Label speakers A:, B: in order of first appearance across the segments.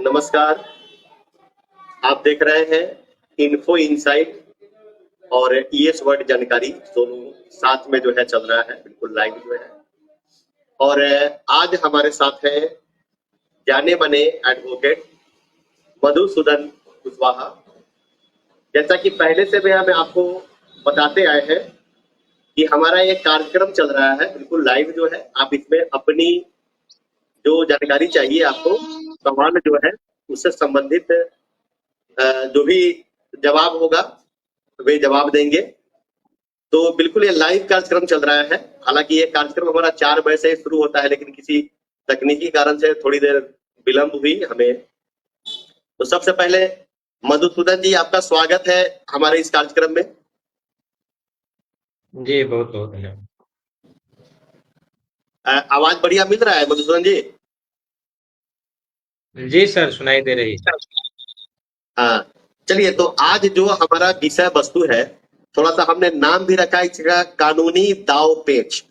A: नमस्कार। आप देख रहे हैं इन्फो इनसाइट और ईएस वर्ड जानकारी दोनों साथ में जो है चल रहा है, बिल्कुल लाइव जो है। और आज हमारे साथ है जाने माने एडवोकेट मधुसूदन कुशवाहा। जैसा कि पहले से भी हम आपको बताते आए हैं कि हमारा एक कार्यक्रम चल रहा है, बिल्कुल लाइव जो है। आप इसमें अपनी जो जानकारी चाहिए आपको, सवाल जो है उससे संबंधित जो भी जवाब होगा वे जवाब देंगे। तो बिल्कुल ये लाइव कार्यक्रम चल रहा है। हालांकि ये कार्यक्रम हमारा 4 बजे से शुरू होता है, लेकिन किसी तकनीकी कारण से थोड़ी देर विलंब हुई हमें। तो सबसे पहले मधुसूदन जी, आपका स्वागत है हमारे इस कार्यक्रम में।
B: जी, बहुत बहुत धन्यवाद।
A: आवाज बढ़िया मिल रहा है मधुसूदन जी?
B: जी सर, सुनाई दे रही है।
A: हाँ, चलिए। तो आज जो हमारा विषय वस्तु है, थोड़ा सा हमने नाम भी रखा है इसका, कानूनी दाव पेच।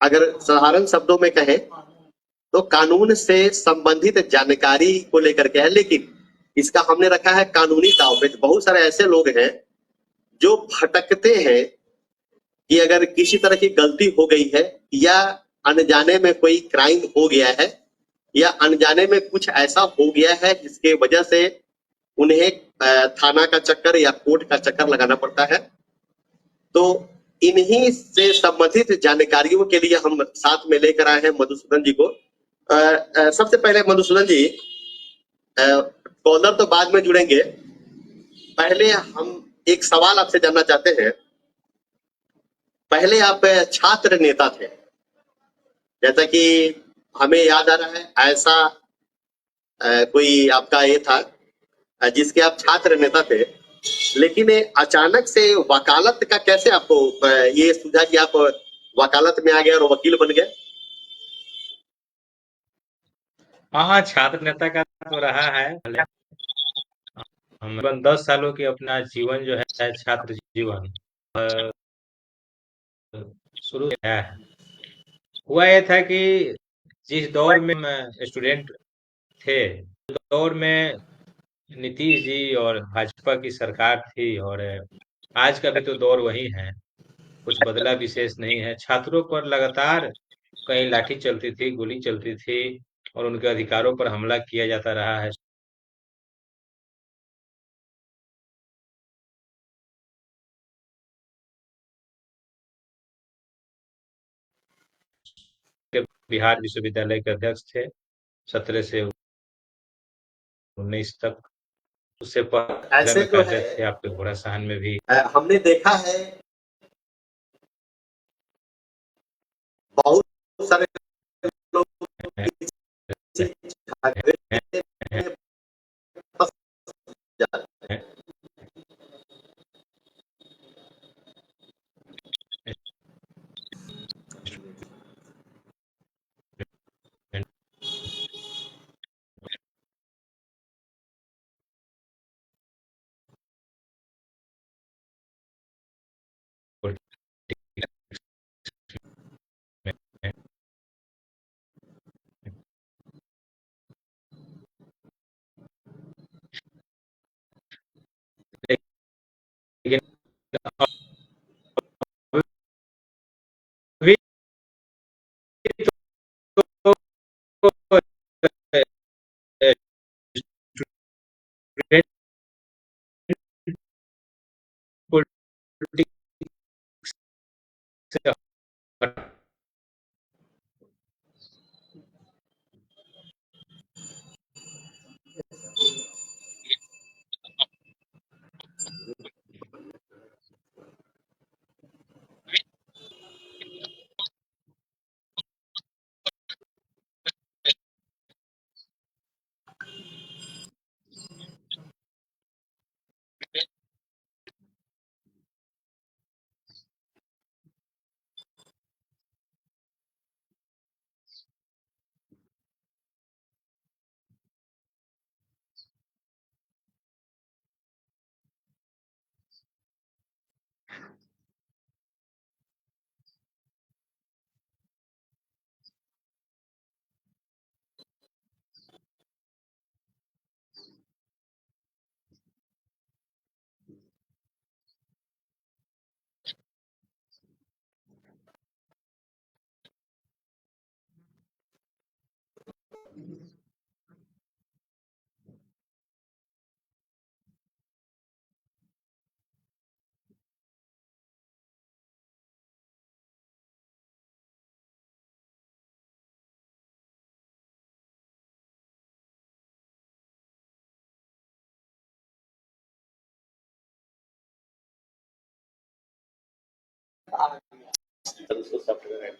A: अगर साधारण शब्दों में कहें तो कानून से संबंधित जानकारी को लेकर के है, लेकिन इसका हमने रखा है कानूनी दाव पेच। बहुत सारे ऐसे लोग हैं जो भटकते हैं कि अगर किसी तरह की गलती हो गई है या अनजाने में कोई क्राइम हो गया है या अनजाने में कुछ ऐसा हो गया है जिसके वजह से उन्हें थाना का चक्कर या कोर्ट का चक्कर लगाना पड़ता है। तो इन्हीं से संबंधित जानकारियों के लिए हम साथ में लेकर आए हैं मधुसूदन जी को। सबसे पहले मधुसूदन जी, कॉलर तो बाद में जुड़ेंगे, पहले हम एक सवाल आपसे जानना चाहते हैं। पहले आप छात्र नेता थे, जैसा कि हमें याद आ रहा है। ऐसा कोई आपका ये था जिसके आप छात्र नेता थे, लेकिन अचानक से वकालत का कैसे आपको ये सूझा कि आप वकालत में आ गए और वकील बन गए?
B: हाँ, छात्र नेता का तो रहा है। हम 10 सालों की अपना जीवन जो है छात्र जीवन शुरू किया है। हुआ ये था कि जिस दौर में हम स्टूडेंट थे, उस दौर में नीतीश जी और भाजपा की सरकार थी, और आज का भी तो दौर वही है, कुछ बदला विशेष नहीं है। छात्रों पर लगातार कहीं लाठी चलती थी, गोली चलती थी, और उनके अधिकारों पर हमला किया जाता रहा है। बिहार विश्वविद्यालय के अध्यक्ष थे 17 से 19 तक। उससे पहले
A: ऐसे
B: में
A: जो है
B: कार्यरत थे आपके घोड़ासहन में भी।
A: हमने देखा है बहुत सारे लोग किसी झगड़े में फंस जाते
B: लेकिन अभी तो स्टूडेंट पॉलिटिक्स से
A: चलो उसको सॉफ्टवेयर ऐड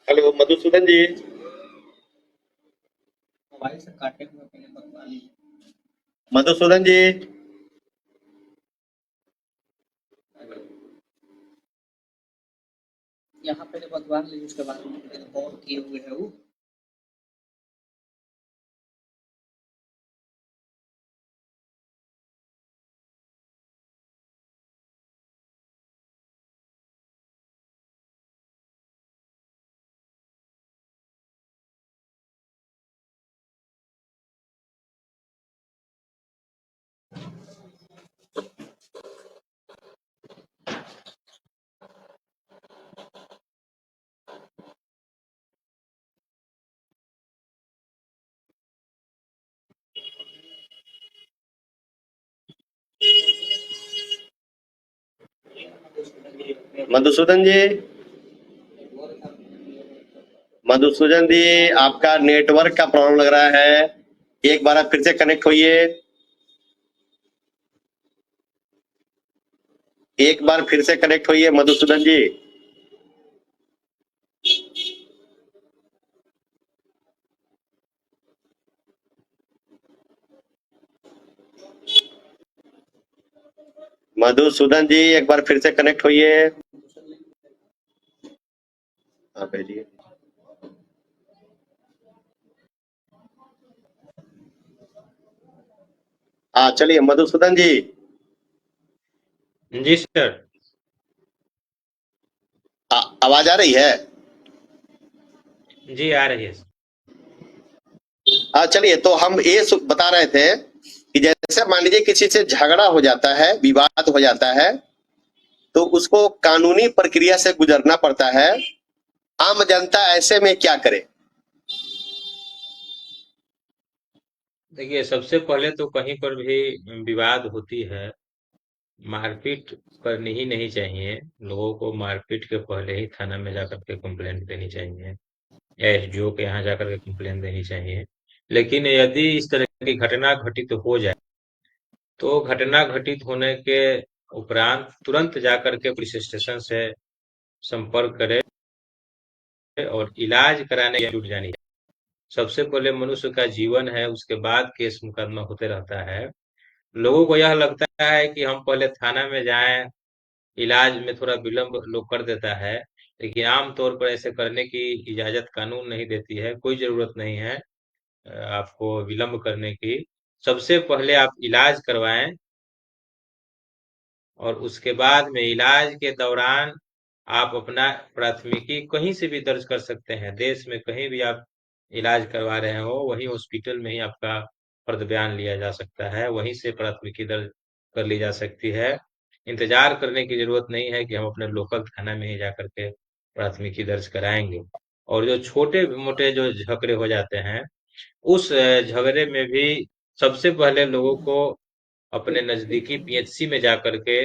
A: हेलो मधुसूदन जी। मधुसूदन जी।
C: यहाँ पहले भगवान ले उसके बाद बहुत किए हुए है वो।
A: मधुसूदन जी। मधुसूदन जी, आपका नेटवर्क का प्रॉब्लम लग रहा है। एक बार आप फिर से कनेक्ट होइए। एक बार फिर से कनेक्ट होइए मधुसूदन जी। मधुसूदन जी, एक बार फिर से कनेक्ट होइए। हाँ भेजिए। हाँ चलिए मधुसूदन जी।
B: जी सर।
A: आवाज आ रही है?
B: जी आ रही है।
A: हाँ चलिए, तो हम ये बता रहे थे कि जैसे मान लीजिए किसी से झगड़ा हो जाता है, विवाद हो जाता है, तो उसको कानूनी प्रक्रिया से गुजरना पड़ता है। आम जनता ऐसे में क्या करे?
B: देखिए, सबसे पहले तो कहीं पर भी विवाद होती है, मारपीट करनी ही नहीं चाहिए। लोगों को मारपीट के पहले ही थाना में जाकर के कंप्लेंट देनी चाहिए, एसडीओ के यहाँ जाकर के कंप्लेंट देनी चाहिए। लेकिन यदि इस तरह की घटना घटित हो जाए, तो घटना घटित होने के उपरांत तुरंत जाकर के पुलिस स्टेशन से संपर्क करें और इलाज कराने की जुट जानी चाहिए। सबसे पहले मनुष्य का जीवन है, उसके बाद केस मुकदमा होते रहता है। लोगों को यह लगता है कि हम पहले थाना में जाएं, इलाज में थोड़ा विलंब लोग कर देता है, लेकिन आम तौर पर ऐसे करने की इजाजत कानून नहीं देती है। कोई जरूरत नहीं है आपको विलंब करने की। सबसे पहले आप इलाज करवाएं और उसके बाद में इलाज के दौरान आप अपना प्राथमिकी कहीं से भी दर्ज कर सकते हैं। देश में कहीं भी आप इलाज करवा रहे हो, वही हॉस्पिटल में ही आपका फर्द बयान लिया जा सकता है, वहीं से प्राथमिकी दर्ज कर ली जा सकती है। इंतजार करने की जरूरत नहीं है कि हम अपने लोकल थाना में ही जाकर के प्राथमिकी दर्ज कराएंगे। और जो छोटे मोटे जो झगड़े हो जाते हैं, उस झगड़े में भी सबसे पहले लोगों को अपने नजदीकी पीएचसी में जाकर के,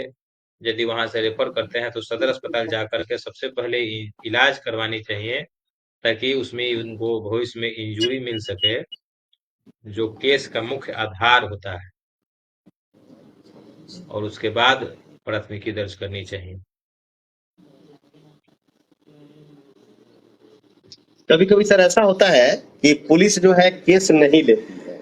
B: यदि वहां से रेफर करते हैं तो सदर अस्पताल जाकर के सबसे पहले इलाज करवानी चाहिए, ताकि उसमें उनको भविष्य में इंजूरी मिल सके, जो केस का मुख्य आधार होता है। और उसके बाद प्राथमिकी दर्ज करनी चाहिए।
A: कभी कभी सर ऐसा होता है कि पुलिस जो है केस नहीं लेती है,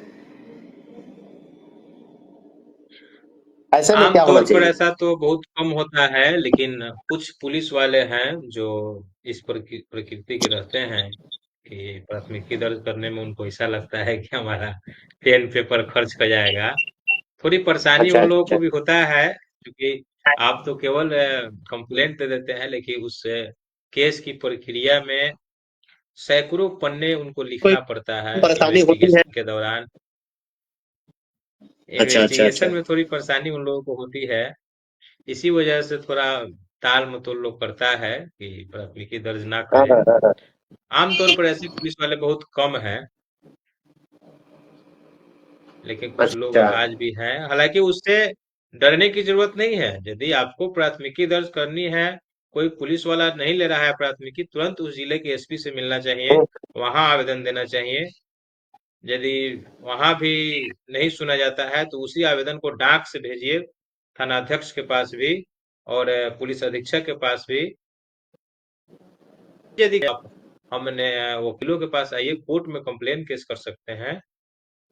A: ऐसे में क्या होना
B: आमतौर पर
A: चाहिए?
B: ऐसा तो बहुत कम होता है, लेकिन कुछ पुलिस वाले हैं जो इस प्रकृति के रहते हैं कि प्राथमिकी दर्ज करने में उनको ऐसा लगता है कि हमारा पेन पेपर खर्च हो जाएगा। थोड़ी परेशानी
A: अच्छा
B: उन लोगों
A: अच्छा।
B: को भी होता है, क्योंकि आप तो केवल कंप्लेंट दे देते हैं, लेकिन उस केस की प्रक्रिया में सैकड़ों पन्ने उनको
A: कोई
B: लिखना पड़ता है
A: परेशानी होती है?
B: इन्वेस्टिगेशन के दौरान।
A: अच्छा अच्छा अच्छा।
B: इन्वेस्टिगेशन में थोड़ी परेशानी उन लोगों को होती है, इसी वजह से थोड़ा टाल मटोल लोग करता है कि प्राथमिकी दर्ज ना
A: हाँ
B: करें।
A: हाँ हाँ हाँ।
B: आमतौर पर ऐसे पुलिस वाले बहुत कम हैं, लेकिन कुछ लोग
A: अच्छा।
B: आज भी हैं। हालांकि उससे डरने की जरूरत नहीं है। यदि आपको प्राथमिकी दर्ज करनी है कोई पुलिस वाला नहीं ले रहा है प्राथमिकी, तुरंत उस जिले के एसपी से मिलना चाहिए, वहां आवेदन देना चाहिए। यदि वहां भी नहीं सुना जाता है तो उसी आवेदन को डाक से भेजिए थानाध्यक्ष के पास भी और पुलिस अधीक्षक के पास भी। यदि आप हमने वकीलों के पास आइए, कोर्ट में कंप्लेन केस कर सकते हैं।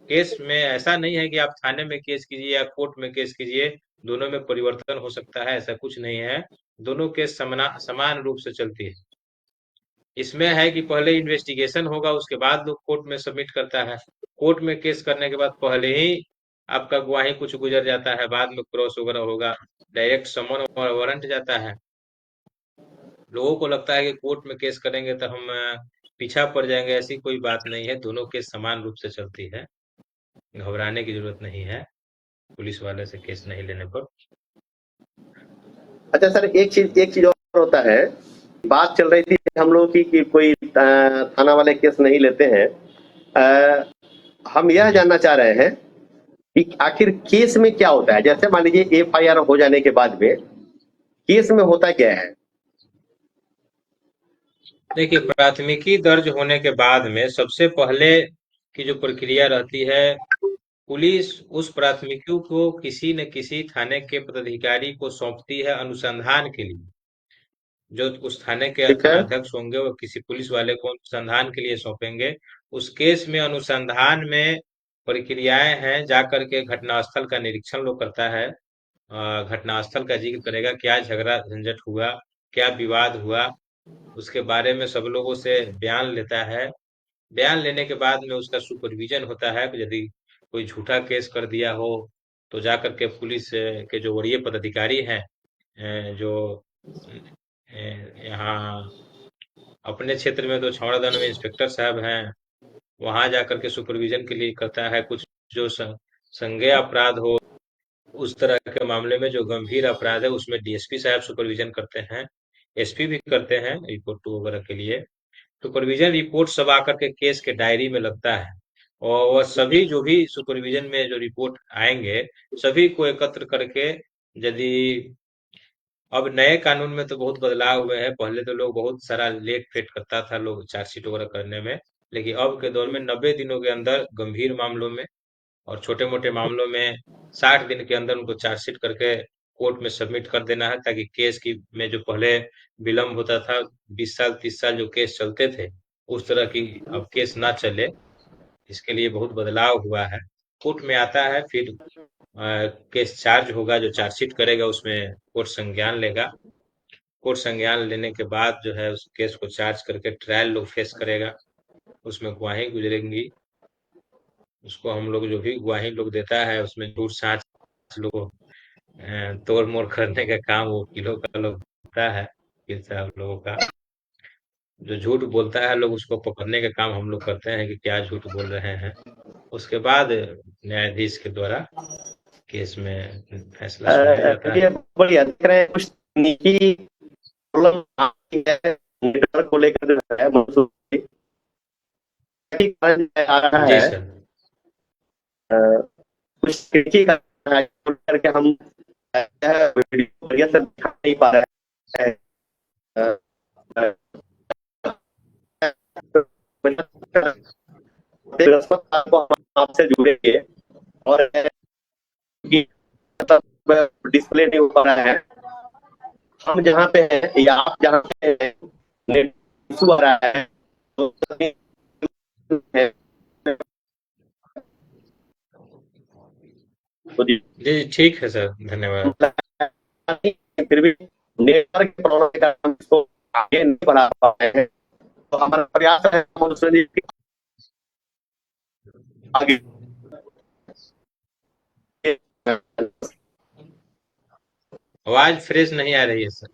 B: केस में ऐसा नहीं है कि आप थाने में केस कीजिए या कोर्ट में केस कीजिए, दोनों में परिवर्तन हो सकता है, ऐसा कुछ नहीं है। दोनों केस समान रूप से चलती है। इसमें है कि पहले इन्वेस्टिगेशन होगा, उसके बाद लोग कोर्ट में सबमिट करता है। कोर्ट में केस करने के बाद पहले ही आपका गवाही कुछ गुजर जाता है, बाद में क्रॉस वगैरह होगा, डायरेक्ट समन और वारंट जाता है। लोगों को लगता है कि कोर्ट में केस करेंगे तो हम पीछा पड़ जाएंगे, ऐसी कोई बात नहीं है। दोनों केस समान रूप से चलती है, घबराने की जरूरत नहीं है पुलिस वाले से केस नहीं लेने पर।
A: अच्छा सर, एक चीज और होता है, बात चल रही थी हम लोगों की कि कोई थाना वाले केस नहीं लेते हैं। हम यह
B: जी
A: जानना चाह रहे हैं कि आखिर केस में क्या होता है। जैसे मान लीजिए एफआईआर हो जाने के बाद में केस में होता क्या है?
B: देखिए, प्राथमिकी दर्ज होने के बाद में सबसे पहले की जो प्रक्रिया रहती है, पुलिस उस प्राथमिकी को किसी न किसी थाने के पदाधिकारी को सौंपती है अनुसंधान के लिए। जो उस थाने के
A: ठीक है।
B: थानाध्यक्ष होंगे वो किसी पुलिस वाले को अनुसंधान के लिए सौंपेंगे। उस केस में अनुसंधान में प्रक्रियाएं हैं, जाकर के घटनास्थल का निरीक्षण लोग करता है, घटनास्थल का जिक्र करेगा, क्या झगड़ा झंझट हुआ, क्या विवाद हुआ, उसके बारे में सब लोगों से बयान लेता है। बयान लेने के बाद में उसका सुपरविजन होता है। यदि कोई झूठा केस कर दिया हो तो जाकर के पुलिस के जो वरीय पदाधिकारी हैं, जो यहाँ अपने क्षेत्र में तो छावड़ादान में इंस्पेक्टर साहब हैं, वहां जाकर के सुपरविजन के लिए करता है। कुछ जो संज्ञेय अपराध हो, उस तरह के मामले में जो गंभीर अपराध है उसमें डीएसपी साहब सुपरविजन करते हैं, एसपी भी करते हैं रिपोर्ट वगैरह के लिए। सुपरविजन रिपोर्ट सब आकर के केस के डायरी में लगता है, और वह सभी जो भी सुपरविजन में जो रिपोर्ट आएंगे सभी को एकत्र करके, यदि अब नए कानून में तो बहुत बदलाव हुए हैं, पहले तो लोग बहुत सारा लेट फेट करता था लोग चार्जशीट वगैरह करने में, लेकिन अब के दौर में 90 दिनों के अंदर गंभीर मामलों में और छोटे मोटे मामलों में 60 दिन के अंदर उनको चार्जशीट करके कोर्ट में सबमिट कर देना है, ताकि केस की में जो पहले विलम्ब होता था, 20 साल 30 साल जो केस चलते थे, उस तरह की अब केस ना चले। इसके लिए बहुत बदलाव हुआ है। कोर्ट में आता है, फिर केस चार्ज होगा, जो चार्जशीट करेगा उसमें कोर्ट संज्ञान लेगा। कोर्ट संज्ञान लेने के बाद जो है उस केस को चार्ज करके ट्रायल लोग फेस करेगा, उसमें गवाही गुजरेंगी। उसको हम लोग जो भी गवाही लोग देता है उसमें झूठ साच लोग तोड़ मोड़ करने का काम वकीलों का लोग होता है, वकील साहब लोगों का। जो झूठ बोलता है लोग उसको पकड़ने का काम हम लोग करते हैं कि क्या झूठ बोल रहे हैं। उसके बाद न्यायाधीश के द्वारा केस में फैसला सुनाया जाता है।
A: चलिए, बढ़िया दिख रहे हैं। कुछ तकनीकी प्रॉब्लम आती है नेटवर्क को लेकर, जो है महसूस आ रहा
B: जी
A: है।
B: सर।
A: कुछ तकनीकी का करके हम वीडियो बढ़िया से दिखा नहीं पा रहे हैं। अ, बृहस्पति आपको हम आपसे जुड़ेंगे, और डिस्प्ले नहीं हो पा रहा है। हम जहाँ पे हैं या आप जहाँ पे हैं, नेट इशू आ रहा है, तो जी,
B: जी ठीक है सर, धन्यवाद।
A: फिर भी नेटवर्क की प्रॉब्लम के कारण हम इसको आगे नहीं बढ़ा पा रहे हैं। तो हमारा प्रयास है हम उसमें आगे।
B: आवाज फ्रेश नहीं आ रही है सर।